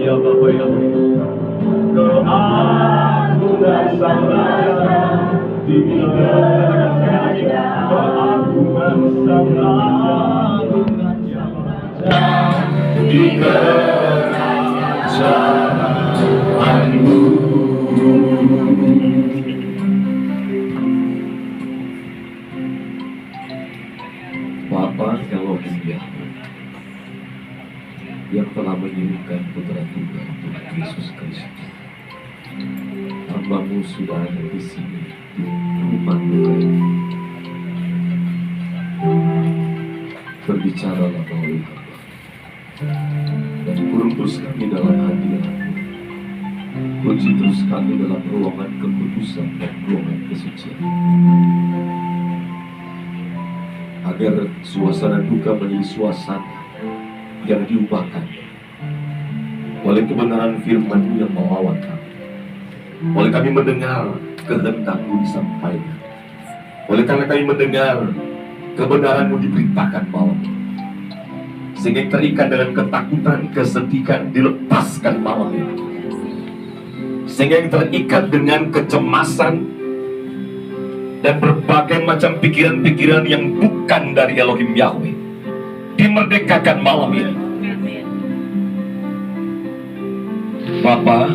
ya Bapak ya. Keagungan Sang Raja di keagungan Sang Raja di kerajaanmu. Bapa Elohim Yahweh yang telah mengirimkan putra Tuhan Tuhan Yesus Kristus, hamba-Mu sudah ada di sini di rumah Tuhan. Berbicaralah melalui hamba dan kurung terus kami dalam hadirat. Kunci terus kami dalam ruangan keputusan dan ruangan kesucian, agar suasana duka menjadi suasana yang diubahkan oleh kebenaran firman-Mu yang melawan kami. Oleh kami mendengar kehendak-Mu disampaikan, oleh karena kami mendengar kebenaran-Mu diberitakan malam ini, sehingga yang terikat dengan ketakutan, kesedihan dilepaskan malam ini, sehingga yang terikat dengan kecemasan dan berbagai macam pikiran-pikiran yang bukan dari Elohim Yahweh dimerdekakan malam ini. Bapa,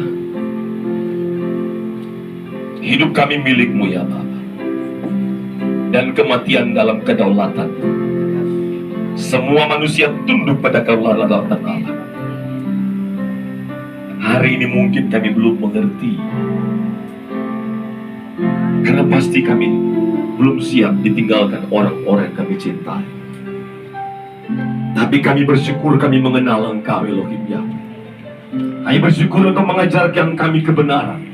hidup kami milik-Mu ya Bapa, dan kematian dalam kedaulatan. Semua manusia tunduk pada kedaulatan Allah. Hari ini mungkin kami belum mengerti, karena pasti kami belum siap ditinggalkan orang-orang yang kami cintai. Tapi kami bersyukur kami mengenal Engkau Elohim Yahweh. Kami bersyukur untuk mengajarkan kami kebenaran,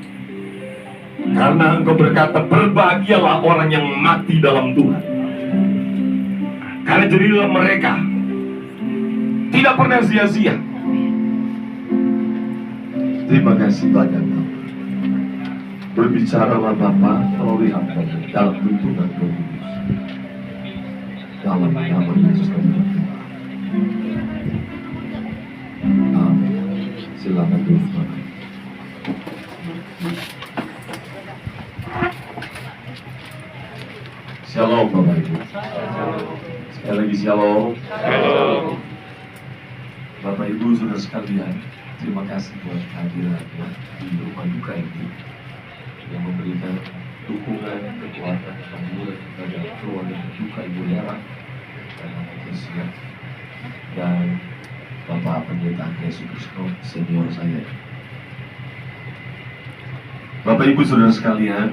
karena Engkau berkata, berbahagialah orang yang mati dalam Tuhan, karena jadilah mereka tidak pernah sia-sia. Terima kasih banyak Bapak. Berbicaralah Bapa melalui hamba dalam tuntunan Roh Kudus. Dalam nama Yesus kami berdoa. Amin. Silakan Tuhan. Shalom Bapak Ibu. Sekali lagi shalom. Bapak Ibu saudara sekalian, terima kasih buat kehadirannya di rumah duka ini, yang memberikan dukungan, kekuatan, penghiburan kepada keluarga duka Ibu Hera dan Mama Kesia dan Bapak Pendeta Andreas Sukrisno senior saya. Bapak Ibu saudara sekalian,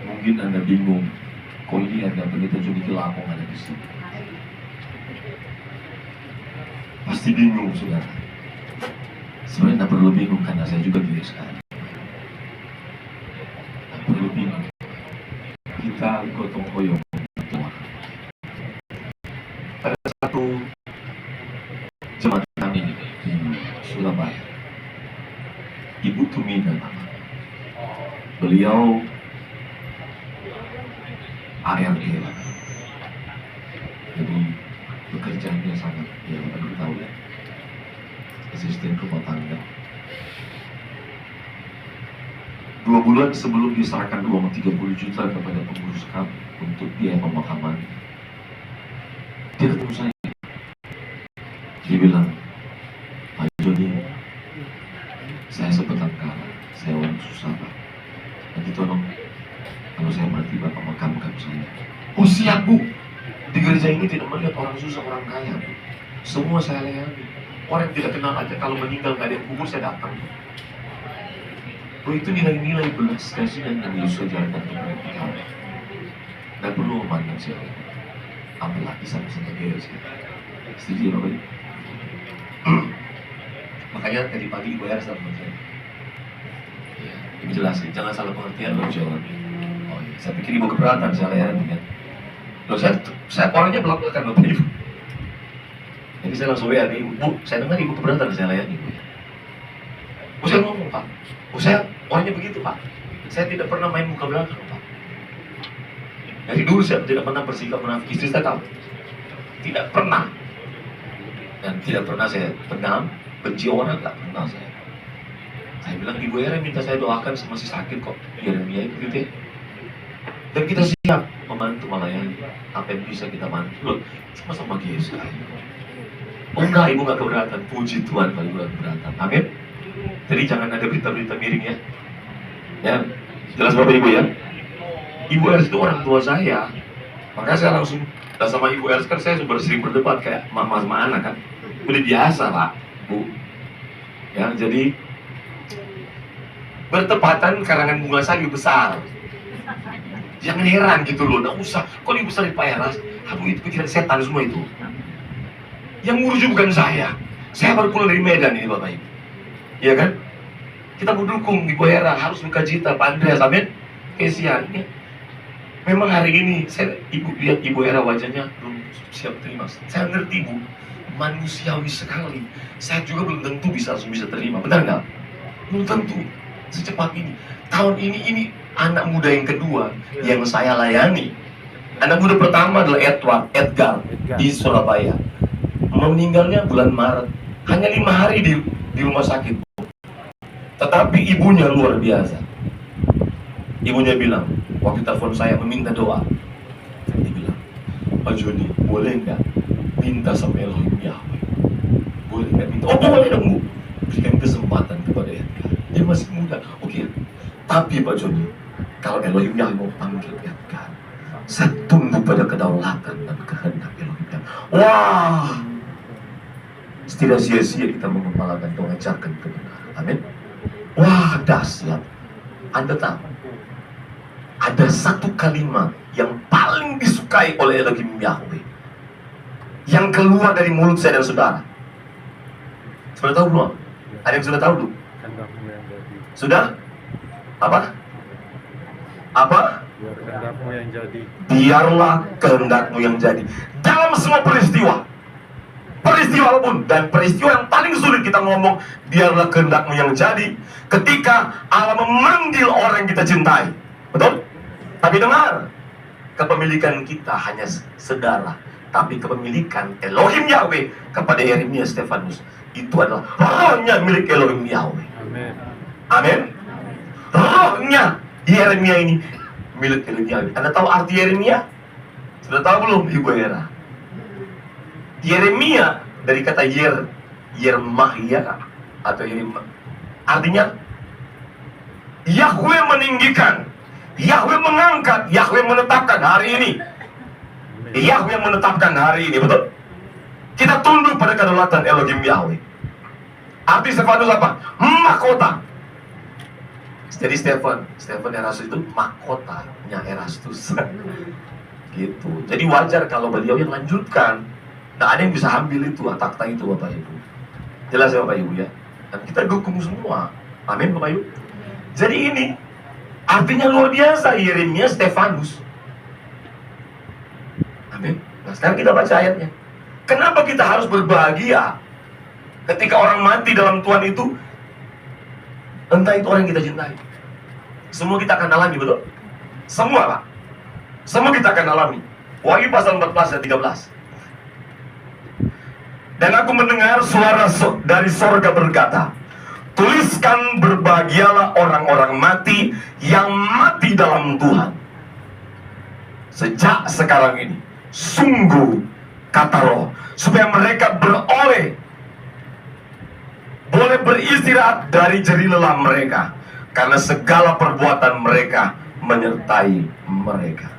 mungkin Anda bingung, kok ini ada Pendeta Joni Kilakong ada di sini. Pasti bingung saudara. Sebenarnya tidak perlu bingung, karena saya juga bingung sekali. Tidak perlu bingung. Kita gotong royong Tuhan. Pada satu jemaat kami di Surabaya, Ibu Tumina nama. Beliau ART, jadi pekerjaannya sangat, ya Anda tahu ya, asisten rumah tangga. 2 bulan sebelum diserahkan uang 30 juta kepada pengurus KAP untuk biaya pemakaman, dia ketemu saya. Dia bilang, Pak Joni, saya sebatang kara, saya orang susah Pak. Nanti tolong, kalau saya mati Bapak makamkan saya. Oh siap Bu, di gereja ini tidak melihat orang susah, orang kaya Bu. Semua saya layani. Orang yang tidak kenal aja, kalau meninggal gak ada yang kubur, saya datang. Oh itu nilai-nilai belas kasihan yang Yesus ajarkan kepada kita. Gak perlu memandang siapa, apalagi sama-sama gereja. Setuju Bapak? Makanya tadi pagi Ibu Hera sama saya. Ya, Ibu jelasin, jangan salah pengertian loh jawab. Oh iya, saya pikir Ibu keberatan saya layani kan. Loh saya orangnya belak-belakan Bapak Ibu. Jadi saya langsung WA Ibu, Bu, saya dengar Ibu keberatan saya layani Ibu. Oh saya ngomong Pak, oh saya orangnya begitu Pak. Saya tidak pernah main muka belakang Pak. Dari dulu saya tidak pernah bersikap munafik, istri saya tahu. Tidak pernah. Dan tidak pernah saya tenang, benci orang, nggak kenal saya. Saya bilang, Ibu Era minta saya doakan, masih sakit kok. Yeremia itu gitu ya. Dan kita siap membantu melayani apa yang bisa kita bantu. Loh, sama-sama Yesus. Oh enggak, Ibu nggak keberatan. Puji Tuhan kalau Ibu nggak keberatan. Amin. Jadi jangan ada berita-berita miring ya. Ya, jelas Bapak Ibu ya. Ibu Ers itu orang tua saya. Maka saya langsung sama Ibu Ers kan saya sering berdebat kayak mama sama anak kan. Udah biasa Pak, Bu. Ya, jadi bertepatan karangan bunga saya besar. Jangan heran gitu loh, nggak usah. Kok ini besar di Pak Eras? Aduh itu pikiran setan semua itu. Yang ngurus bukan saya. Saya baru pulang dari Medan ini Bapak Ibu. Iya kan? Kita mendukung Ibu Hera, harus buka cita Pak Andreas, amin. Kesian ya. Memang hari ini saya lihat Ibu Hera wajahnya belum siap terima. Saya ngerti Bu, manusiawi sekali. Saya juga belum tentu langsung bisa terima, benar nggak? Belum tentu secepat ini. Tahun ini anak muda yang kedua yang saya layani. Anak muda pertama adalah Edgar di Surabaya. Meninggalnya bulan Maret, hanya 5 hari di rumah sakit. Tetapi ibunya luar biasa. Ibunya bilang, waktu telepon saya meminta doa, dia bilang, Pak Joni, boleh nggak minta sama Elohim Yahweh? Boleh nggak minta? Oh boleh dong Bu, berikan kesempatan kepada Edgar. Dia masih muda. Oke, tapi Pak Joni, kalau Elohim Yahweh mau panggil Edgar, saya tunduk pada kedaulatan dan kehendak Elohim Yahweh. Wah, tidak sia-sia kita mengembalakan dan mengajarkan kebenaran. Amin. Wah, dahsyat. Anda tahu, ada satu kalimat yang paling disukai oleh Elohim Yahweh yang keluar dari mulut saya dan saudara. Sudah tahu belum? Ada yang sudah tahu belum? Sudah? Apa? Apa? Biar kehendakmu yang jadi. Biarlah kehendakmu yang jadi. Dalam semua peristiwa apapun, dan peristiwa yang paling sulit kita ngomong, biarlah kehendakmu yang jadi, ketika Allah memanggil orang yang kita cintai. Betul? Tapi dengar, kepemilikan kita hanya saudara, tapi kepemilikan Elohim Yahweh kepada Yeremia Stefanus itu adalah rohnya milik Elohim Yahweh. Amin. Amin. Rohnya Yeremia ini milik Elohim Yahweh. Anda tahu arti Yeremia? Sudah tahu belum Ibu Hera? Yeremia dari kata Yermahia atau Yeremia, artinya Yahweh meninggikan, Yahweh mengangkat, Yahweh menetapkan hari ini. Yahweh menetapkan hari ini, betul? Kita tunduk pada kedaulatan Elohim Yahweh. Arti Stefanus apa? Mahkota. Jadi Stefan Erastus itu mahkotanya Erastus. Gitu. Jadi wajar kalau beliau yang lanjutkan. Nah, ada yang bisa ambil itu, takhta itu Bapak Ibu. Jelas ya Bapak Ibu ya? Dan kita dukung semua. Amin Bapak Ibu. Jadi ini artinya luar biasa, Yeremia Stefanus. Amin. Nah sekarang kita baca ayatnya. Kenapa kita harus berbahagia ketika orang mati dalam Tuhan itu? Entah itu orang yang kita cintai. Semua kita akan alami, betul? Semua Pak. Semua kita akan alami. Wahyu pasal 14 dan 13. Dan aku mendengar suara dari sorga berkata, tuliskan berbahagialah orang-orang mati yang mati dalam Tuhan. Sejak sekarang ini, sungguh kata Roh, supaya mereka boleh beristirahat dari jerih lelah mereka, karena segala perbuatan mereka menyertai mereka.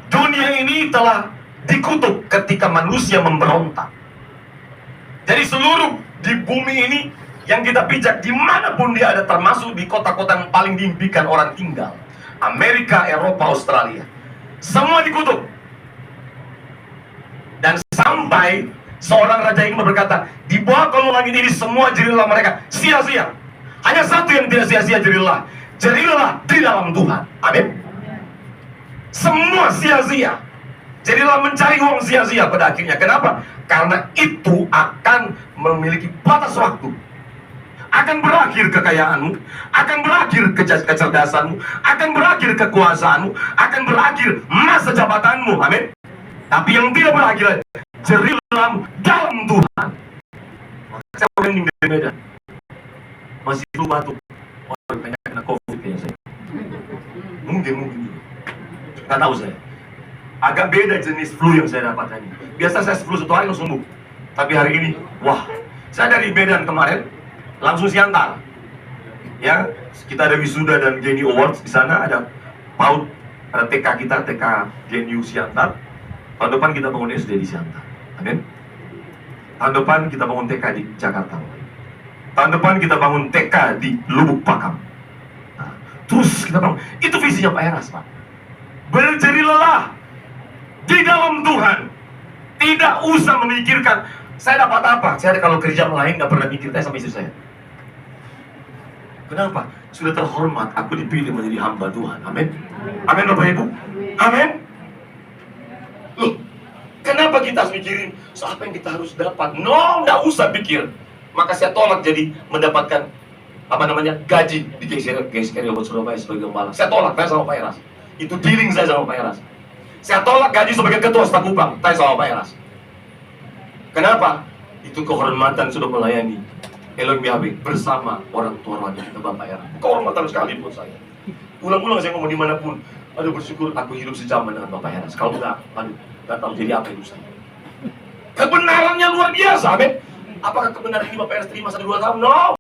Dunia ini telah dikutuk ketika manusia memberontak. Jadi seluruh di bumi ini yang kita pijak, dimanapun dia ada, termasuk di kota-kota yang paling diimpikan orang tinggal, Amerika, Eropa, Australia, semua dikutuk. Dan sampai seorang raja Ingmar berkata, di bawah kolong langit ini semua jerih lelah mereka sia-sia. Hanya satu yang tidak sia-sia, jerih lelah di dalam Tuhan. Amin. Semua sia-sia. Jadilah mencari uang sia-sia pada akhirnya. Kenapa? Karena itu akan memiliki batas waktu. Akan berakhir kekayaanmu, akan berakhir kecerdasanmu, akan berakhir kekuasaanmu, akan berakhir masa jabatanmu. Amin. Tapi yang tidak berakhir, jerih lelah dalam Tuhan. Saya merinding dari Medan. Masih flu batuk. Orang banyak kena COVID kayaknya saya. Mungkin juga. Nggak tahu saya. Agak beda jenis flu yang saya dapat ini. Biasa saya flu 1 hari langsung sembuh. Tapi hari ini, wah. Saya dari Medan kemarin, langsung Siantar. Ya, kita ada wisuda dan Geni Awards di sana, ada PAUD, ada TK kita, TK Geniu Siantar. Tahun depan kita bangun SD di Siantar. Amin. Tahun depan kita bangun TK di Jakarta. Tahun depan kita bangun TK di Lubuk Pakam. Nah, terus kita bangun. Itu visinya Pak Eras, Pak. Berjeri lelah di dalam Tuhan. Tidak usah memikirkan saya dapat apa. Saya kalau kerja lain nggak pernah mikir saya sama istri saya. Kenapa? Sudah terhormat. Aku dipilih menjadi hamba Tuhan. Amin. Amin Bapak Ibu. Amin. Loh, kenapa kita harus mikirin apa yang kita harus dapat? No, nggak usah pikir. Maka saya tolak jadi mendapatkan gaji di GSKRI Obat Surabaya sebagai gembala. Saya tolak, saya sama Pak Eras. Itu dealing saya sama Pak Eras. Saya tolak gaji sebagai ketua staf Kupang, saya sama Pak Eras. Kenapa? Itu kehormatan sudah melayani Elohim Yahweh bersama orang tua rohani kita Bapak Eras. Kehormatan sekali buat saya. Ulang-ulang saya ngomong dimanapun, aduh bersyukur aku hidup sejaman dengan Bapak Eras. Kalau enggak, aduh, nggak tahu jadi apa hidup saya. Kebenarannya luar biasa, amin. Apakah kebenaran ini Bapak Eras terima 1-2 tahun? No.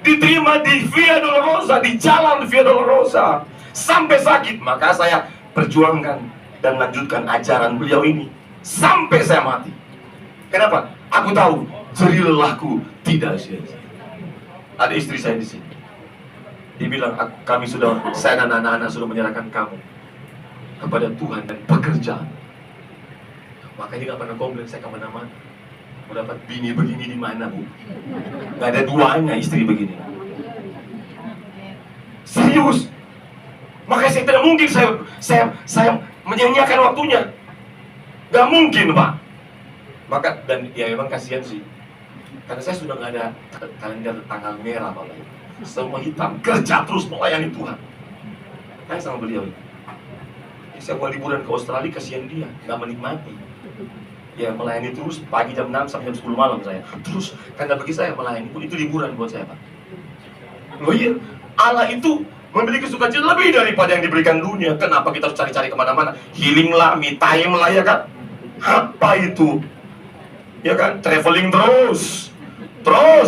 Diterima di Via Dolorosa, di jalan Via Dolorosa. Sampai sakit, maka saya perjuangkan dan lanjutkan ajaran beliau ini. Sampai saya mati. Kenapa? Aku tahu, jerih lelahku tidak sia-sia. Ada istri saya di sini. Dia bilang, saya dan anak-anak sudah menyerahkan kamu kepada Tuhan dan pekerjaan. Makanya dia gak pernah komplain saya kemana-mana. Mau dapat bini begini di mana, Bu? Gak ada duanya istri begini. Serius. Makanya saya tidak mungkin saya menyanyiakan waktunya. Gak mungkin, Pak. Maka, dan ya memang kasihan sih. Karena saya sudah gak ada kalender tanggal merah, Pak. Semua hitam, kerja terus melayani Tuhan. Saya sama beliau. Saya mau liburan ke Australia, kasihan dia, gak menikmati. Ya melayani terus pagi jam 6 sampai jam 10 malam saya. Terus karena bagi saya melayani pun itu liburan buat saya, Pak. Loh iya, Allah itu memiliki sukacita lebih daripada yang diberikan dunia. Kenapa kita harus cari-cari kemana-mana? Healing lah, me time lah ya kan? Apa itu? Ya kan? Traveling terus,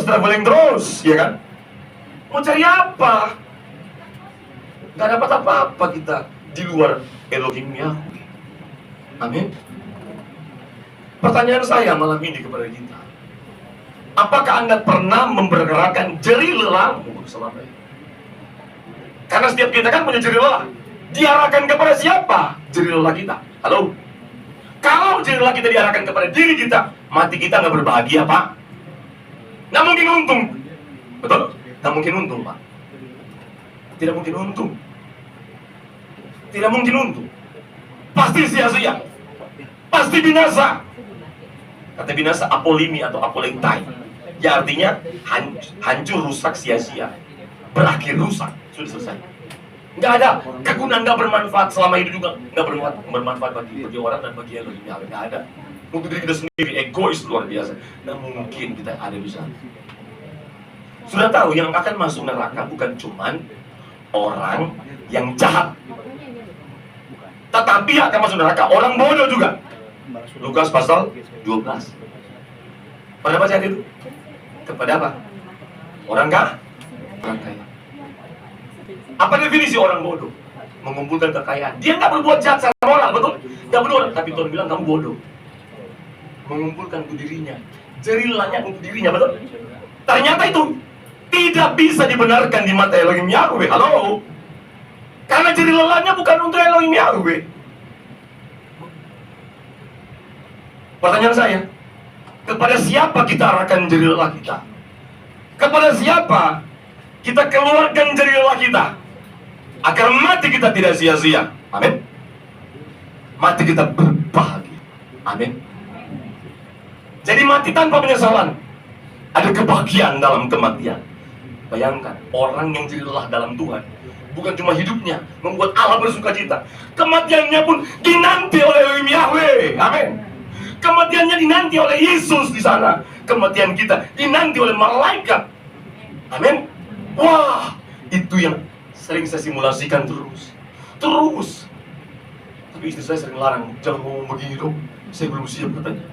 traveling terus, ya kan? Mau cari apa? Gak dapat apa-apa kita di luar Elohim Yahweh. Amin. Pertanyaan saya malam ini kepada kita, apakah Anda pernah mempergerakan jeri lelahmu selama ini? Karena setiap kita kan punya jeri lelah. Diarahkan kepada siapa jeri lelah kita? Halo? Kalau jeri lelah kita diarahkan kepada diri kita, mati kita nggak berbahagia, Pak. Nggak mungkin untung. Betul? Nggak mungkin untung, Pak. Tidak mungkin untung. Tidak mungkin untung. Pasti sia-sia. Pasti binasa. Kata binasa apolimi atau apolentai. Ya artinya hancur, rusak, sia-sia. Berakhir rusak. Sudah selesai. Nggak ada kegunaan, nggak bermanfaat selama hidup juga. Nggak bermanfaat bagi orang dan bagi Elohim. Nggak ada. Untuk diri kita sendiri, egois luar biasa. Nggak mungkin kita ada di sana. Sudah tahu yang akan masuk neraka bukan cuman orang yang jahat, tetapi akan masuk neraka orang bodoh juga. Lukas pasal 12. Pada baca itu? Kepada apa? Orang kaya. Apa definisi orang bodoh? Mengumpulkan kekayaan. Dia nggak berbuat jahat secara moral, betul? Nggak berbuat, tapi Tuhan bilang kamu bodoh. Mengumpulkan untuk dirinya, jeri lelahnya untuk dirinya, betul? Ternyata itu tidak bisa dibenarkan di mata Elohim Yahweh. Halo? Karena jeri lelahnya bukan untuk Elohim Yahweh. Pertanyaan saya, kepada siapa kita arahkan jeri lelah kita? Kepada siapa kita keluarkan jeri lelah kita? Agar mati kita tidak sia-sia. Amin. Mati kita berbahagia. Amin. Jadi mati tanpa penyesalan. Ada kebahagiaan dalam kematian. Bayangkan, orang yang jeri lelah dalam Tuhan, bukan cuma hidupnya membuat Allah bersukacita, kematiannya pun dinanti oleh Elohim Yahweh. Amin. Kematiannya dinanti oleh Yesus di sana. kematian kita dinanti oleh malaikat. Amin. Wah, itu yang sering saya simulasikan terus. Tapi istri saya sering larang, jangan ngomong begini dong, saya belum siap katanya.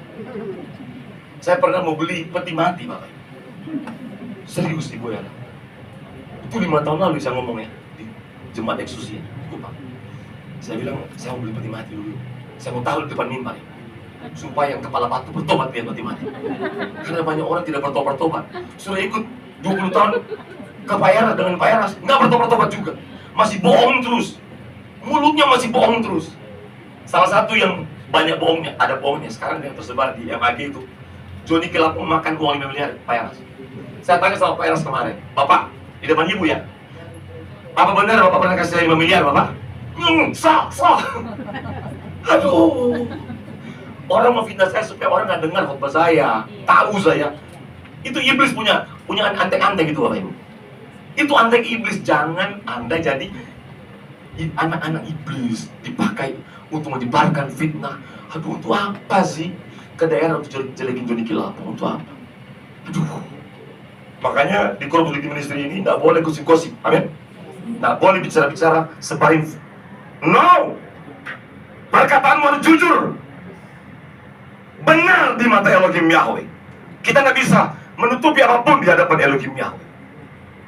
Saya pernah mau beli peti mati, Bapak. Serius Ibu ya. Itu 5 tahun lalu saya ngomongnya di jemaat eksklusif. Pak, saya bilang saya mau beli peti mati dulu. Saya mau taruh di depan mimbar supaya yang kepala batu bertobat biar peti mati. Karena banyak orang tidak bertobat. Sudah ikut 20 tahun ke Payaras dengan Payaras, nggak bertobat juga, masih bohong terus, mulutnya masih bohong terus. Salah satu yang banyak bohongnya, ada bohongnya sekarang yang tersebar di MAG itu, Joni Kelapung makan uang 5 miliar Payaras. Saya tanya sama Payaras kemarin, Bapak, di depan Ibu ya, apa benar Bapak pernah kasih saya 5 miliar Bapak? Sah. Aduh, orang memfitnah saya supaya orang nggak dengar khotbah saya, tahu saya. Itu iblis punya antek-antek gitu Bapak Ibu. Itu antek iblis. Jangan Anda jadi anak-anak iblis dipakai untuk menyebarkan fitnah. Aduh, untuk apa sih ke daerah untuk jelekin Joni Kelapung? Untuk apa? Aduh. Makanya di Corporate Ministry ini nggak boleh gosip-gosip. Amin. Nggak boleh bicara-bicara sebarin. No. Perkataanmu harus jujur, benar di mata Elohim Yahweh. Kita nggak bisa menutupi apapun di hadapan Elohim Yahweh.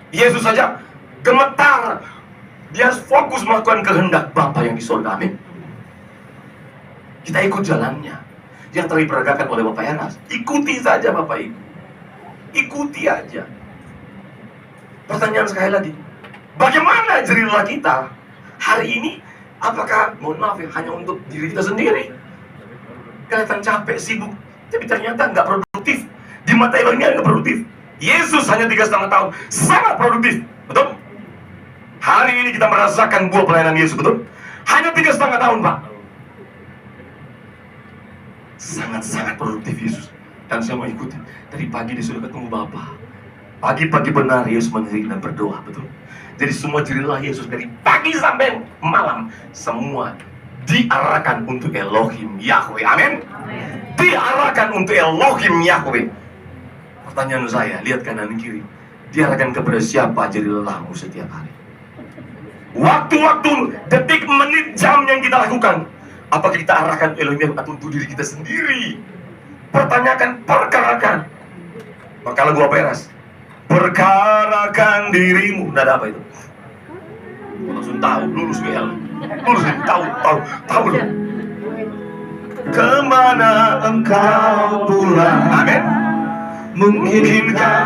Yesus saja gemetar, dia fokus melakukan kehendak Bapa yang di surga. Amin. Kita ikut jalannya yang telah diperagakan oleh Bapak Yanas. Ikuti saja Bapak Ibu, ikuti aja. Pertanyaan sekali lagi, bagaimana jerilah kita hari ini? Apakah, mohon maaf ya, hanya untuk diri kita sendiri? Kelihatan capek, sibuk, tapi ternyata nggak produktif. Di mata Elohim nggak produktif. Yesus hanya 3,5 tahun, sangat produktif, betul? Hari ini kita merasakan buah pelayanan Yesus, betul? Hanya 3,5 tahun, Pak. Sangat-sangat produktif Yesus. Dan saya mau ikuti. Dari pagi dia sudah ketemu Bapa. Pagi-pagi benar Yesus mengiring dan berdoa, betul? Jadi semua jerilah Yesus dari pagi sampai malam, semua diarahkan untuk Elohim Yahweh. Amin. Diarahkan untuk Elohim Yahweh. Pertanyaan saya, lihat kanan kiri, diarahkan kepada siapa jerilahmu setiap hari? Waktu-waktu, detik, menit, jam yang kita lakukan, apakah kita arahkan Elohim atau untuk diri kita sendiri? Pertanyakan, perkarakan. Maka lagu apa Eras? Perkarakan dirimu. Nggak ada apa itu? Langsung tahu, lulus WL. Lulus, tahu loh. Kemana engkau pulang? Amin. Mungkinkah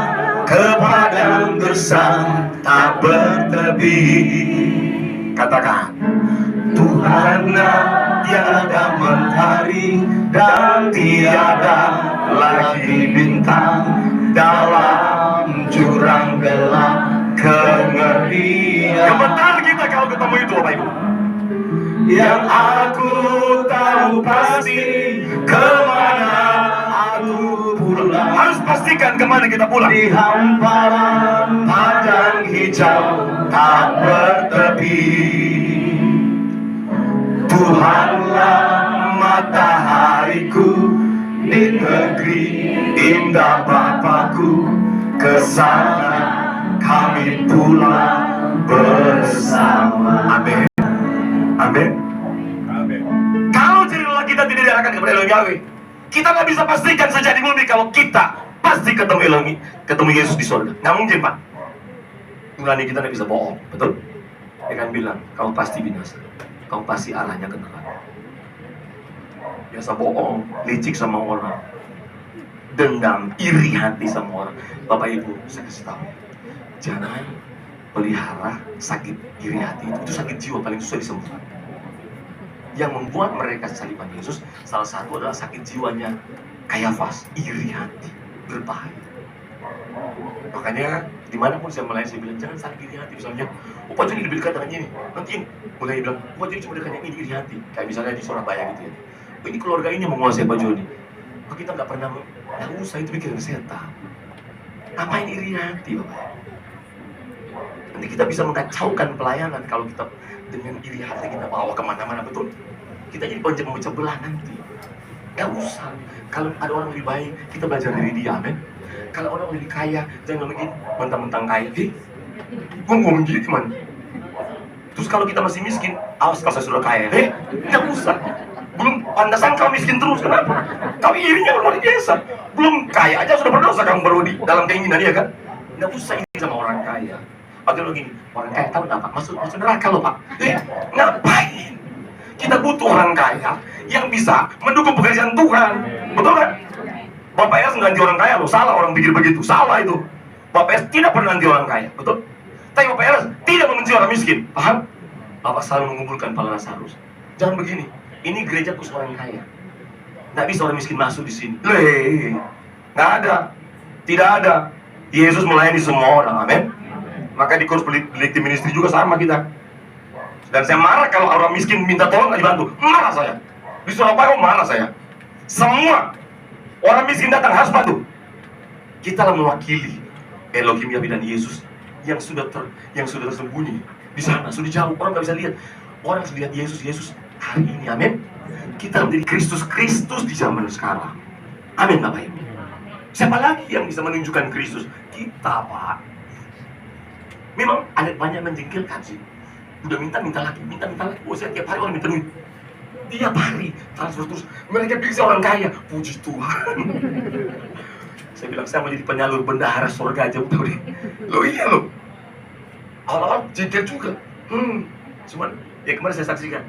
ke padang gersang tak bertepi? Katakan, Tuhanlah tiada mentari dan tiada lagi bintang dalam jurang gelap kengerian. Gemetar kita kalau ketemu itu Bapak Ibu. Yang aku tahu pasti kemana aku pulang. Harus pastikan kemana kita pulang. Di hamparan padang hijau tak bertepi. Tuhanlah matahariku di negeri indah Bapakku. Kesana kami pulang bersama. Amin. Amin. Amin. Kalau jerilah kita tidak diarahkan kepada Elohim Yahweh, kita nggak bisa pastikan saja di bumi kalau kita pasti ketemu Elohim, ketemu Yesus di surga. Nggak mungkin Pak. Nurani kita nggak bisa bohong, betul? Dia kan bilang, kamu pasti binasa, kamu pasti arahnya ke neraka. Biasa bohong, licik sama orang, dendam, iri hati sama orang. Bapak Ibu, saya kasih tahu, jangan pelihara sakit iri hati. Itu sakit jiwa paling susah disembuhkan. Yang membuat mereka saliban Yesus, salah satu adalah sakit jiwanya Kayafas, iri hati, berbahaya. Makanya dimanapun saya melayani, saya bilang jangan sakit iri hati. Misalnya, Pak Joni lebih dekat dengan ini, nanti ini mulai bilang, Pak Joni cuma dekat yang ini iri hati. Kayak misalnya di Surabaya gitu ya. Ini keluarga ini menguasai Pak Joni. Kok kita nggak pernah, nggak usah itu pikiran setan. Ngapain iri hati Bapak? Nanti kita bisa mengacaukan pelayanan kalau kita dengan iri hati kita bawa kemana-mana, betul? Kita jadi pemecah belah nanti. Nggak usah. Kalau ada orang lebih baik, kita belajar dari dia, amin. Kalau orang lebih kaya, jangan begini, mentang-mentang kaya. Gue ngomong gitu man. Terus kalau kita masih miskin, awas kalau saya sudah kaya. Nggak usah. Belum pantasan kau miskin terus, kenapa? Kau irinya luar biasa. Belum kaya aja sudah berdosa kamu baru di dalam keinginan dia kan? Nggak usah ini sama orang kaya. Atau begini, orang kaya tahu apa? Masuk neraka loh pak. Ngapain? Kita butuh orang kaya yang bisa mendukung pekerjaan Tuhan. Betul kan? Bapak Ers nggak ganti orang kaya loh. Salah orang pikir begitu. Salah itu. Bapak Ers tidak pernah ganti orang kaya. Betul? Tapi Bapak Ers tidak membenci orang miskin. Paham? Bapak selalu mengumpulkan para Lazarus. Jangan begini. Ini gereja khusus orang kaya. Nggak bisa orang miskin masuk di sini. Nggak ada. Tidak ada. Yesus melayani semua orang. Amin. Maka di kursus Beliti Ministry juga sama kita. Dan saya marah kalau orang miskin minta tolong nggak dibantu. Marah saya. Di Surabaya marah saya. Semua orang miskin datang harus bantu. Kita lah mewakili Elohim Yahweh dan Yesus yang sudah tersembunyi di sana, sudah jauh, orang nggak bisa lihat. Orang harus lihat Yesus hari ini, amin. Kita menjadi Kristus di zaman sekarang, amin Bapak Ibu. Siapa lagi yang bisa menunjukkan Kristus? Kita Pak. Memang ada banyak menjengkelkan sih. Udah minta lagi. Oh saya tiap hari orang minta duit. Tiap hari transfer terus. Mereka pikir saya orang kaya. Puji Tuhan. Saya bilang saya mau jadi penyalur bendahara surga aja udah deh. Loh iya loh. Awal-awal jengkel juga. Cuman ya kemarin saya saksikan.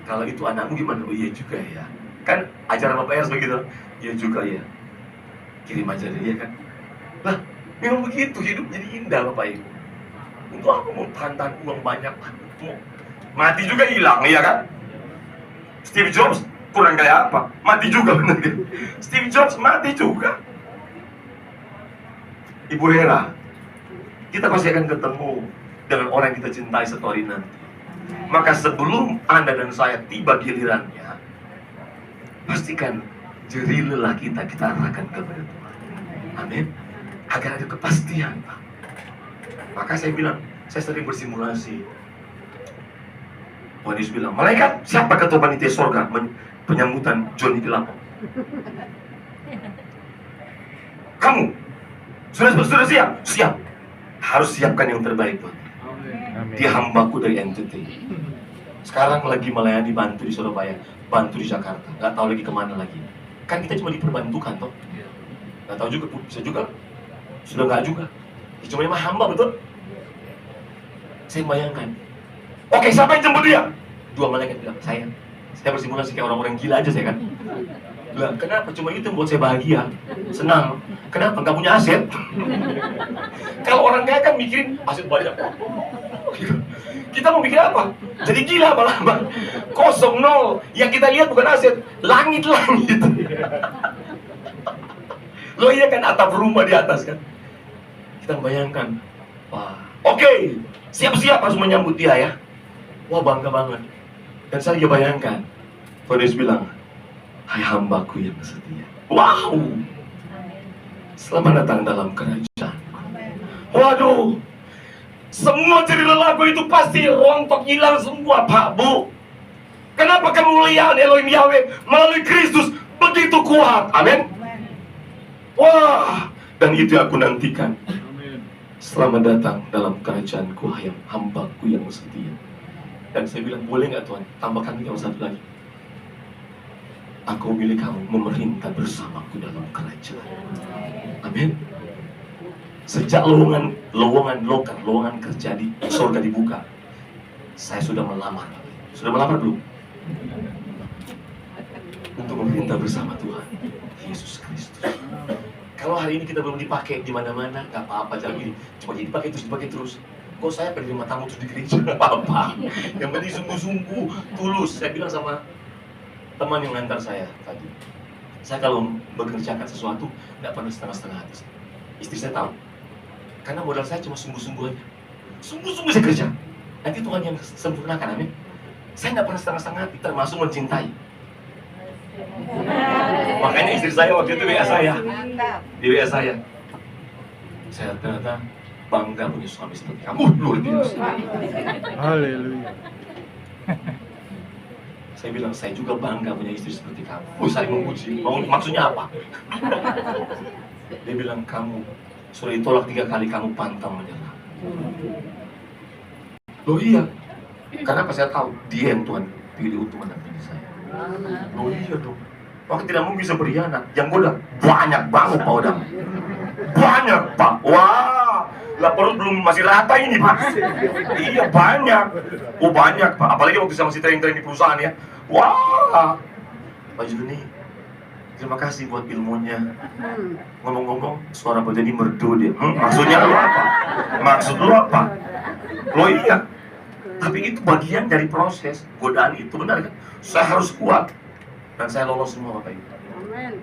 Kalau itu anakmu gimana? Oh iya juga ya. Kan ajaran Bapak Ers begitu. Iya juga ya. Kirim aja dia kan. Lah memang begitu hidup jadi indah Bapak Ibu. Untuk apa mau tahan uang banyak? Mati juga hilang, iya kan? Steve Jobs kurang kaya apa? Mati juga bener kan? Steve Jobs mati juga. Ibu Hera, kita pasti akan ketemu dengan orang yang kita cintai satu hari nanti. Maka sebelum Anda dan saya tiba gilirannya, pastikan jerih lelah kita arahkan kepada Tuhan. Amin. Agar ada kepastian, Pak. Maka saya bilang, saya sering bersimulasi. Tuhan Yesus bilang, malaikat, siapa ketua panitia sorga penyambutan John di lapang? Kamu sudah siap? Siap. Harus siapkan yang terbaik, Pak. Dia hambaku dari NTT. Sekarang lagi melayani bantu di Surabaya, bantu di Jakarta. Nggak tahu lagi kemana lagi. Kan kita cuma diperbantukan, toh. Nggak tahu juga, bisa juga. Sudah nggak juga. Ya, cuma emang hamba, betul? Saya bayangkan. Oke, siapa yang jemput dia? Dua malaikat bilang, saya bersimulasi kayak orang-orang gila aja saya kan. Bilang, kenapa? Cuma itu yang buat saya bahagia, senang. Kenapa? Nggak punya aset. Kalau orang kaya kan mikirin aset banyak. Kita mau mikir apa? Jadi gila malah, Bang. Kosong, nol. Yang kita lihat bukan aset, langit-langit. Loh iya kan, atap rumah di atas kan. Kita bayangkan, wah, oke, siap-siap harus menyambut dia ya. Wah, bangga banget. Dan saya juga bayangkan, Tuhan Yesus bilang, hai hambaku yang setia. Wow, selamat datang dalam kerajaan. Waduh, semua jerih lelahku itu pasti rontok hilang semua, Pak, Bu. Kenapa kemuliaan Elohim Yahweh melalui Kristus begitu kuat? Amin. Wah, dan itu yang aku nantikan. Selamat datang dalam kerajaanku, hai hambaku yang setia. Dan saya bilang, boleh nggak Tuhan, tambahkan yang satu lagi. Aku milih kamu memerintah bersamaku dalam kerajaan. Amin. Sejak lowongan kerja di surga dibuka, saya sudah melamar. Sudah melamar belum? Untuk memerintah bersama Tuhan Yesus Kristus. Kalau hari ini kita belum dipakai di mana-mana, nggak apa-apa, jadi cuma dipakai terus. Kok saya penerima tamu terus di gereja, nggak apa-apa. Yang penting sungguh-sungguh, tulus. Saya bilang sama teman yang ngantar saya tadi, saya kalau mengerjakan sesuatu nggak pernah setengah-setengah hati. Istri saya tahu, karena modal saya cuma sungguh-sungguh aja. Sungguh-sungguh saya kerja. Nanti Tuhan yang sempurnakan, amin. Saya nggak pernah setengah-setengah hati, termasuk mencintai. Makanya istri saya waktu itu WA saya, di WA saya ternyata bangga punya suami seperti kamu, luar biasa. Haleluya. Saya bilang, saya juga bangga punya istri seperti kamu. Oh, saya memuji. Maksudnya apa? Dia bilang, kamu sudah ditolak 3 kali, kamu pantang menyerah. Loh iya, karena apa? Saya tahu dia yang Tuhan pilih untuk mendampingi saya. Loh iya dong, maka tidak mungkin bisa berkhianat. Yang goda banyak banget Pak Odang. Banyak Pak. Wah, laporan belum masih rata ini Pak. Iya banyak. Oh banyak Pak. Apalagi waktu saya masih training di perusahaan ya. Wah, Pak Juni, terima kasih buat ilmunya. Ngomong-ngomong, suara Pak jadi merdu dia. Maksudnya lu apa? Maksud lu apa? Lo iya. Tapi itu bagian dari proses godaan itu, benar kan? Saya harus kuat. Dan saya lolos semua Bapak Ibu.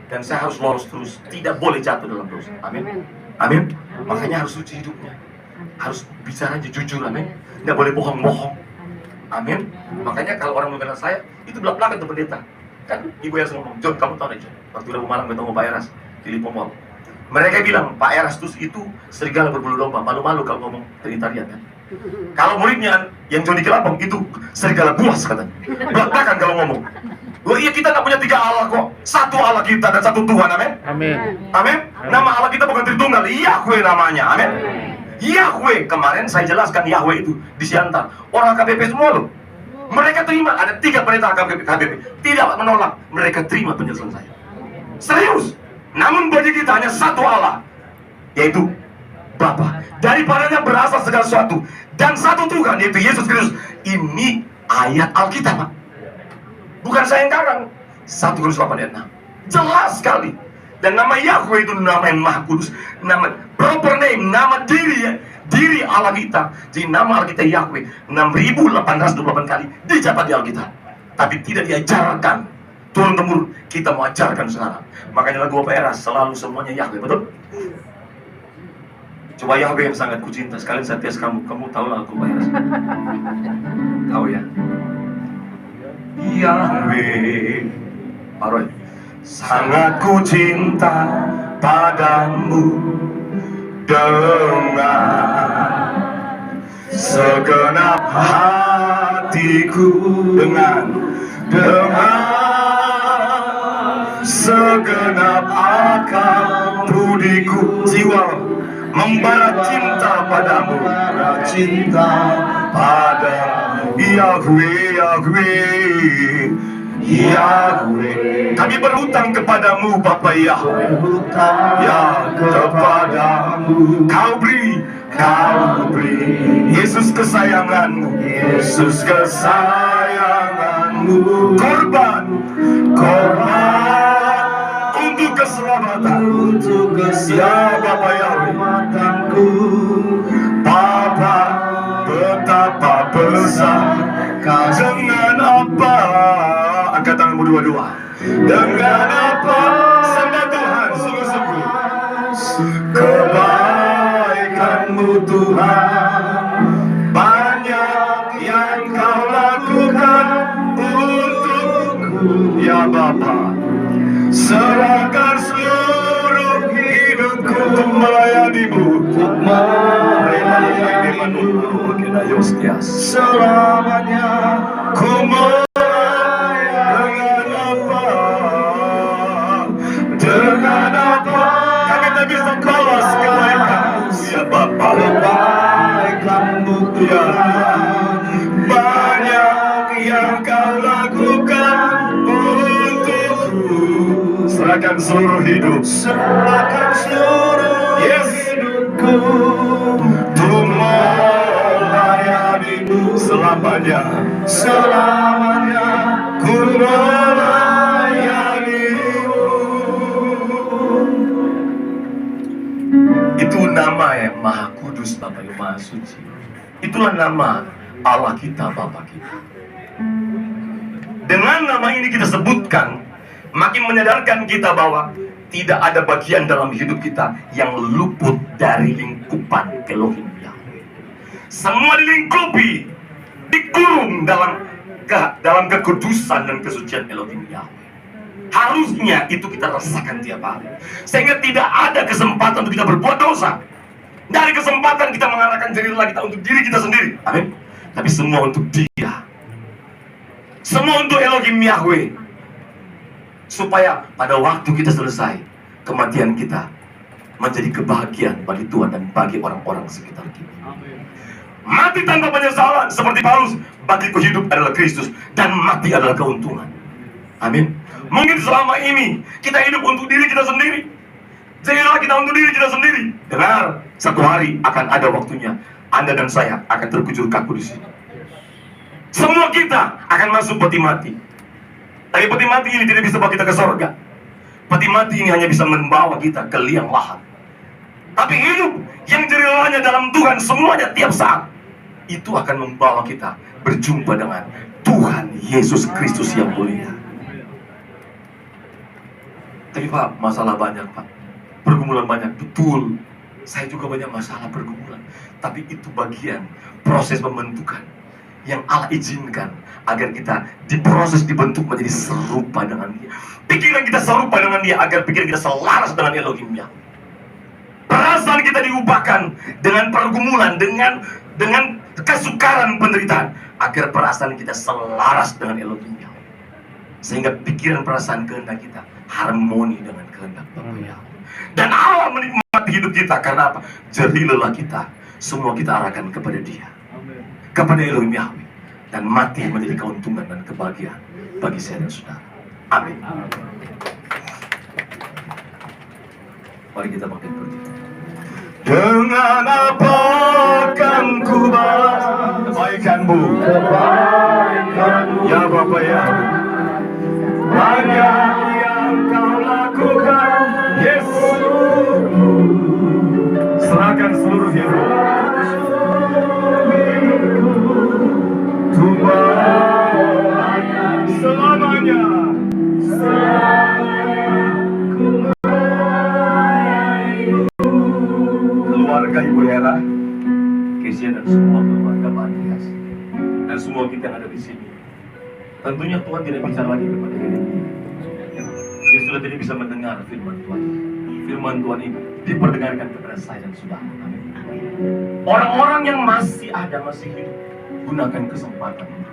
Dan saya harus lolos terus. Tidak boleh jatuh dalam dosa. Amin. Amin. Makanya harus suci hidupnya. Harus bicara aja jujur. Amin. Tidak boleh bohong-bohong. Amin. Makanya kalau orang mengenal saya, itu belak-belakan tuh pendeta. Kan Ibu Eras ngomong, John kamu tahu deh John, waktu Rabu malam ketemu Pak Eras di Lipo Mall. Mereka bilang, Pak Erastus itu serigala berbulu domba. Malu-malu kalau ngomong Trinitarian kan. Kalau muridnya yang Johnny Kelabang itu serigala buas katanya. Belak-belakan kalau ngomong. Oh iya, kita nggak punya 3 Allah kok. 1 Allah kita dan 1 Tuhan, amin. Amin. Amin. Nama Allah kita bukan Tritunggal, Yahweh namanya, amin. Yahweh, kemarin saya jelaskan Yahweh itu di Siantar. Orang KBP semua loh. Mereka terima, ada 3 pendeta KBP. Tidak menolak, mereka terima penjelasan saya. Serius. Namun bagi kita hanya 1 Allah, yaitu Bapa. Daripadanya berasal segala sesuatu. Dan 1 Tuhan, yaitu Yesus Kristus. Ini ayat Alkitab, Pak. Bukan saya yang karang. 1 Korintus 8 ayat 6. Jelas sekali. Dan nama Yahweh itu nama yang maha kudus. Nama proper name, nama diri Allah kita. Jadi nama Allah kita Yahweh 6.828 kali dicatat di Alkitab. Tapi tidak diajarkan turun-temurun. Kita mau ajarkan sekarang. Makanya lagu Bapak Eras selalu semuanya Yahweh, betul? Coba Yahweh yang sangat kucinta. Sekalian saya tes kamu tahu lagu Bapak Eras? Tahu ya? Yahweh Paroy, sangat ku cinta padamu dengan segenap hatiku, dengan segenap akal budiku, jiwa membara cinta padamu, cinta padamu, Yahweh, Yahweh, Yahweh. Kami berhutang kepadamu Bapa Yahweh, ya kepadamu kau beri Yesus kesayanganmu, Yesus kesayanganmu, korban untuk keselamatan, ya Bapa Yahweh, Bapa betapa besar dengan apa, angkat tanganmu dua-dua, dengan apa sembah Tuhan sungguh-sungguh, kebaikanmu Tuhan, banyak yang kau lakukan untukku, ya Bapa. Serahkan seluruh hidupku untuk melayanimu, untuk melayanimu selamanya. Ku dengan apa kami tak bisa balas kebaikan, ya Bapa, kebaikanmu Tuhan, banyak yang kau lakukan untukku. Serahkan seluruh hidup, serahkan seluruh hidupku untuk melayanimu selamanya, selamanya ku melayanimu. Itu nama yang maha kudus, Bapa yang maha suci. Itulah nama Allah kita, Bapa kita. Dengan nama ini kita sebutkan, makin menyadarkan kita bahwa tidak ada bagian dalam hidup kita yang luput dari lingkupan Elohim Yahweh. Semua dilingkupi, dikurung dalam kekudusan dan kesucian Elohim Yahweh. Harusnya itu kita rasakan tiap hari, sehingga tidak ada kesempatan untuk kita berbuat dosa. Dari kesempatan kita mengarahkan diri kita untuk diri kita sendiri, amin. Tapi semua untuk Dia. Semua untuk Elohim Yahweh. Supaya pada waktu kita selesai, kematian kita menjadi kebahagiaan bagi Tuhan dan bagi orang-orang sekitar kita. Mati tanpa penyesalan seperti Paulus, bagiku hidup adalah Kristus dan mati adalah keuntungan. Amin. Mungkin selama ini kita hidup untuk diri kita sendiri. Jadilah kita untuk diri kita sendiri. Dengar, satu hari akan ada waktunya Anda dan saya akan terkujur kaku di sini. Semua kita akan masuk peti mati. Tapi peti mati ini tidak bisa bawa kita ke sorga. Peti mati ini hanya bisa membawa kita ke liang lahat. Tapi hidup yang jerilanya dalam Tuhan semuanya tiap saat, itu akan membawa kita berjumpa dengan Tuhan Yesus Kristus yang mulia. Tapi Pak, masalah banyak Pak. Pergumulan banyak, betul. Saya juga banyak masalah pergumulan. Tapi itu bagian proses pembentukan yang Allah izinkan agar kita diproses, dibentuk menjadi serupa dengan Dia. Pikiran kita serupa dengan Dia agar pikiran kita selaras dengan Elohimnya. Perasaan kita diubahkan dengan pergumulan, dengan kesukaran penderitaan agar perasaan kita selaras dengan Elohimnya. Sehingga pikiran, perasaan, kehendak kita harmoni dengan kehendak Bapa Yahweh. Dan Allah menikmati hidup kita karena apa? Jerih lelah kita, semua kita arahkan kepada Dia, kepada Elohim Yahweh, dan mati menjadi keuntungan dan kebahagiaan bagi saya dan saudara. Amin. Mari kita bangkit berdiri. Dengan apa akan ku balas kebaikanmu, ya Bapa Yahweh. Banyak yang kau lakukan, Yesus. Serahkan seluruh hidup. Selamanya. Keluarga Ibu Hera, Kesia dan semua keluarga Matias, dan semua kita yang ada di sini. Tentunya Tuhan tidak bicara lagi kepada kita. Dia sudah tidak bisa mendengar firman Tuhan. Firman Tuhan ini diperdengarkan kepada saya dan saudara. Amin. Orang-orang yang masih ada, masih hidup, gunakan kesempatan ini.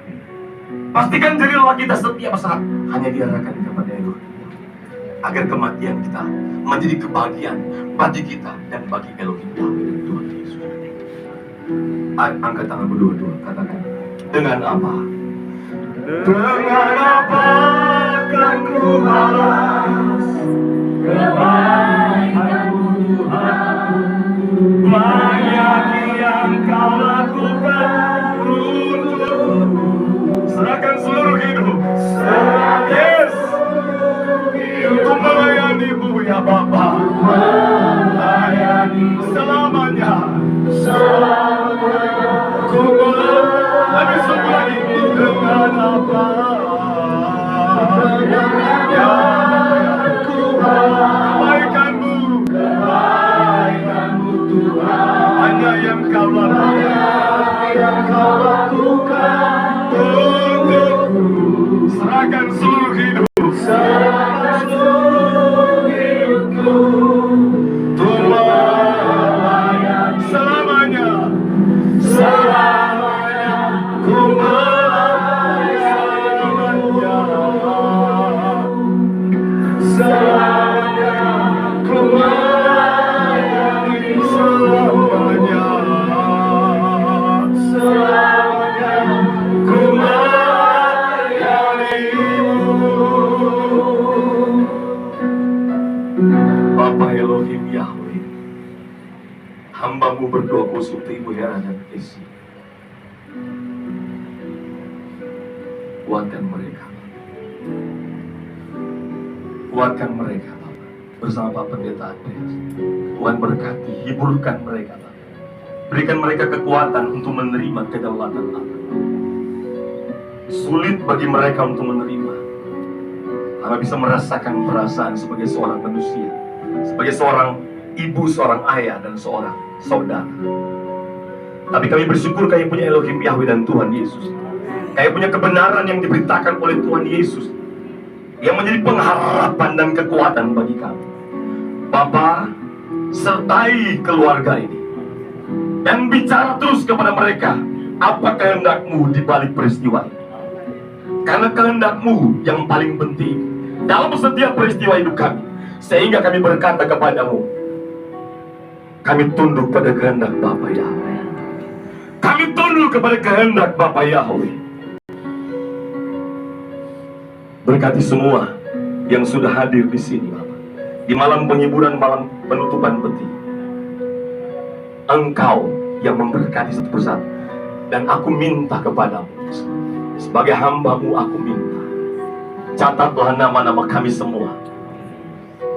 Pastikan jadilah kita setiap saat hanya diarahkan kepada Elohim, agar kematian kita menjadi kebahagiaan bagi kita dan bagi Elohim Yahweh dan Tuhan Yesus. Angkat tangan berdua-dua, katakan, dengan apa? Dengan apa akan ku balas kebaikan-Mu Tuhan? Banyak yang kau lakukan untukku. Serahkan seluruh hidup. Yes. Untuk melayani-Mu ya Bapa. Melayani selamanya. Ku lebih semua lagi. Dengan apa? Ya kebaikan-Mu hanya yang kau lakukan untukku. Serahkan seluruh hidup. Tuhan selamanya. Ku melayani selamanya. Ku melayani selamanya. Ku melayani-Mu. Bapa Elohim Yahweh, hamba-Mu berdoa khusus untuk Ibu Hera dan Kesi. Kuatkan mereka, kuatkan mereka Bapak, bersama Pak Pendeta Andreas. Tuhan berkati, hiburkan mereka Bapak. Berikan mereka kekuatan untuk menerima kedaulatan Allah. Sulit bagi mereka untuk menerima, karena bisa merasakan perasaan sebagai seorang manusia, sebagai seorang ibu, seorang ayah, dan seorang saudara. Tapi kami bersyukur kami punya Elohim Yahweh dan Tuhan Yesus. Kami punya kebenaran yang diberitakan oleh Tuhan Yesus, yang menjadi pengharapan dan kekuatan bagi kami. Bapa, sertai keluarga ini dan bicara terus kepada mereka apa kehendak-Mu di balik peristiwa ini. Karena kehendak-Mu yang paling penting dalam setiap peristiwa hidup kami, sehingga kami berkata kepadamu, kami tunduk pada kehendak Bapa Yahweh. Kami tunduk kepada kehendak Bapa Yahweh. Berkati semua yang sudah hadir di sini, Bapak. Di malam penghiburan, malam penutupan peti. Engkau yang memberkati satu persatu. Dan aku minta kepadamu, sebagai hamba-Mu aku minta, catatlah nama-nama kami semua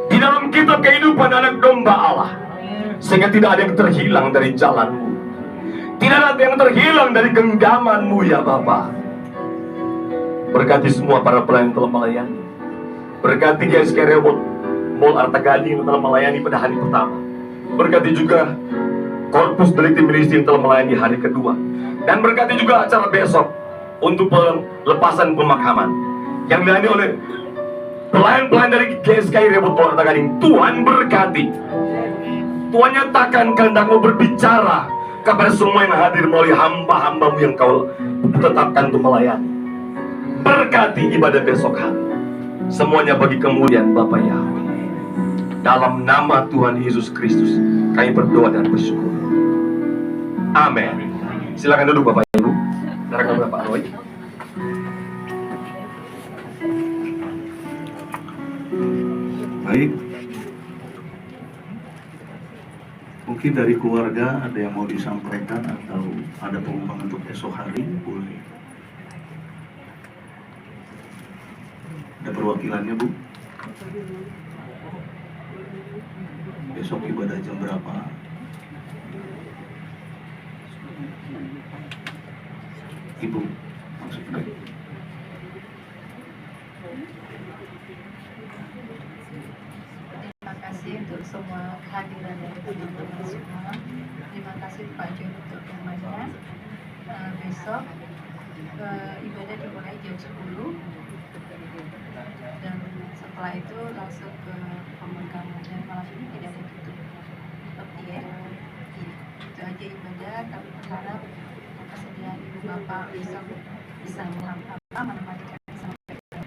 di dalam kitab kehidupan anak domba Allah, sehingga tidak ada yang terhilang dari jalan-Mu, tidak ada yang terhilang dari genggaman-Mu ya Bapa. Berkati semua para pelayan yang telah melayani. Berkati GSK Rewot Mall Arta Gading yang telah melayani pada hari pertama. Berkati juga Korpus Delikti Ministry yang telah melayani hari kedua. Dan berkati juga acara besok untuk pelepasan pemakaman yang dilayani oleh pelayan-pelayan dari GSK Rewot Mall Arta Gading. Tuhan berkati. Tuhan nyatakan kehendak-Mu berbicara kepada semua yang hadir melalui hamba-hamba-Mu yang Kau tetapkan untuk melayani. Berkati ibadah besok hari. Semuanya bagi kemuliaan Bapa Yahweh. Dalam nama Tuhan Yesus Kristus kami berdoa dan bersyukur. Amin. Silakan duduk Bapak Ibu. Silakan Bapak Roy. Baik. Mungkin dari keluarga ada yang mau disampaikan atau ada pengumuman untuk esok hari, boleh. Ada perwakilannya, Bu? Besok ibadah jam berapa? Ibu, maksudnya. Terima kasih untuk semua kehadiran dari teman-teman semua. Terima kasih Pak John untuk namanya. Besok ibadah dimulai jam 10 dan setelah itu langsung ke pemakaman, dan malam ini tidak ada tutup seperti ya. Itu aja ibadah. Kami berharap kesediaan Ibu Bapak besok bisa menemani kami sampai ke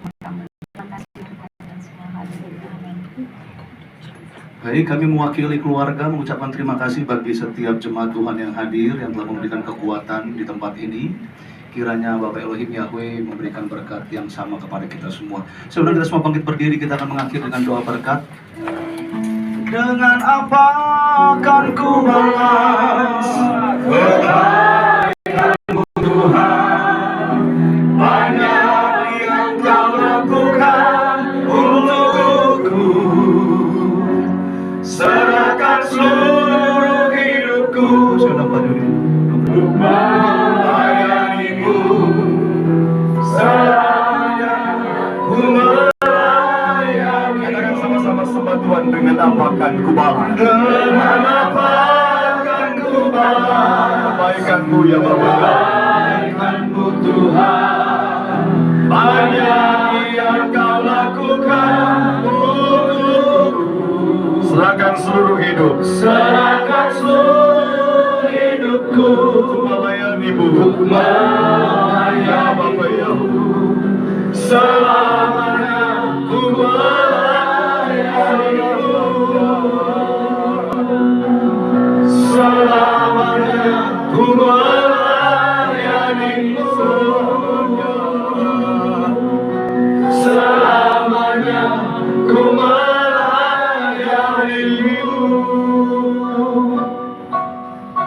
pemakaman. Terima kasih untuk kalian semua hadir. Amin. Baik, kami mewakili keluarga mengucapkan terima kasih bagi setiap jemaat Tuhan yang hadir, yang telah memberikan kekuatan di tempat ini. Kiranya Bapak Elohim Yahweh memberikan berkat yang sama kepada kita semua. Sebelum kita semua bangkit berdiri, kita akan mengakhiri dengan doa berkat. Dengan apa akan ku balas kebaikan-Mu Tuhan? Banyak yang Kau lakukan untukku. Serahkan seluruh hidupku untuk melayani-Mu. Selamanya ku melayani. Katakan sama-sama sembah Tuhan, dengan apa akan ku balas? Dengan apa akan ku balas Kebaikan-Mu ya Bapa. kebaikan-Mu Tuhan? Banyak yang Kau lakukan untukku. Serahkan seluruh hidup, Serahkan seluruh hidupku untuk melayani-Mu. untuk melayani Bapa Yahweh. selamanya ku melayani-Mu. Selamanya ku melayani-Mu. Selamanya ku melayani-Mu.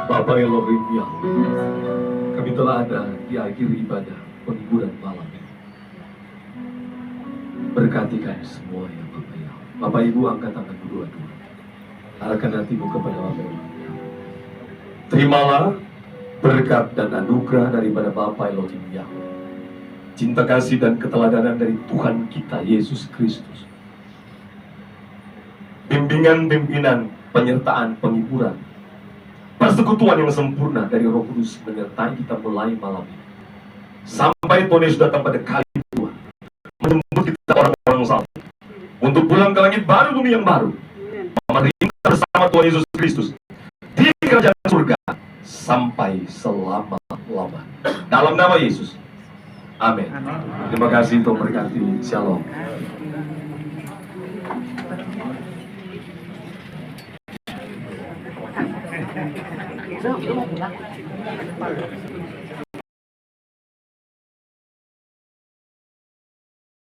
Bapa Elohim Yahweh, kami telah ada di akhir ibadah penghiburan malam ini. Berkati kami semua ya Bapak Yahweh. Bapak Ibu angkat tangan berdua-dua. Arahkan hatimu kepada Bapak Elohim Yahweh. Terimalah berkat dan anugerah daripada Bapa Elohim Yahweh. Cinta kasih dan keteladanan dari Tuhan kita Yesus Kristus. Bimbingan pimpinan, penyertaan, penghiburan, persekutuan yang sempurna dari Roh Kudus menyertai kita mulai malam ini. Sampai Tuhan Yesus datang pada kali kedua, menjemput kita orang-orang saleh untuk pulang ke langit baru, bumi yang baru, memerintah bersama Tuhan Yesus Kristus di kerajaan surga sampai selama-lamanya. Dalam nama Yesus, Amin. Terima kasih, Tuhan berkati. Shalom.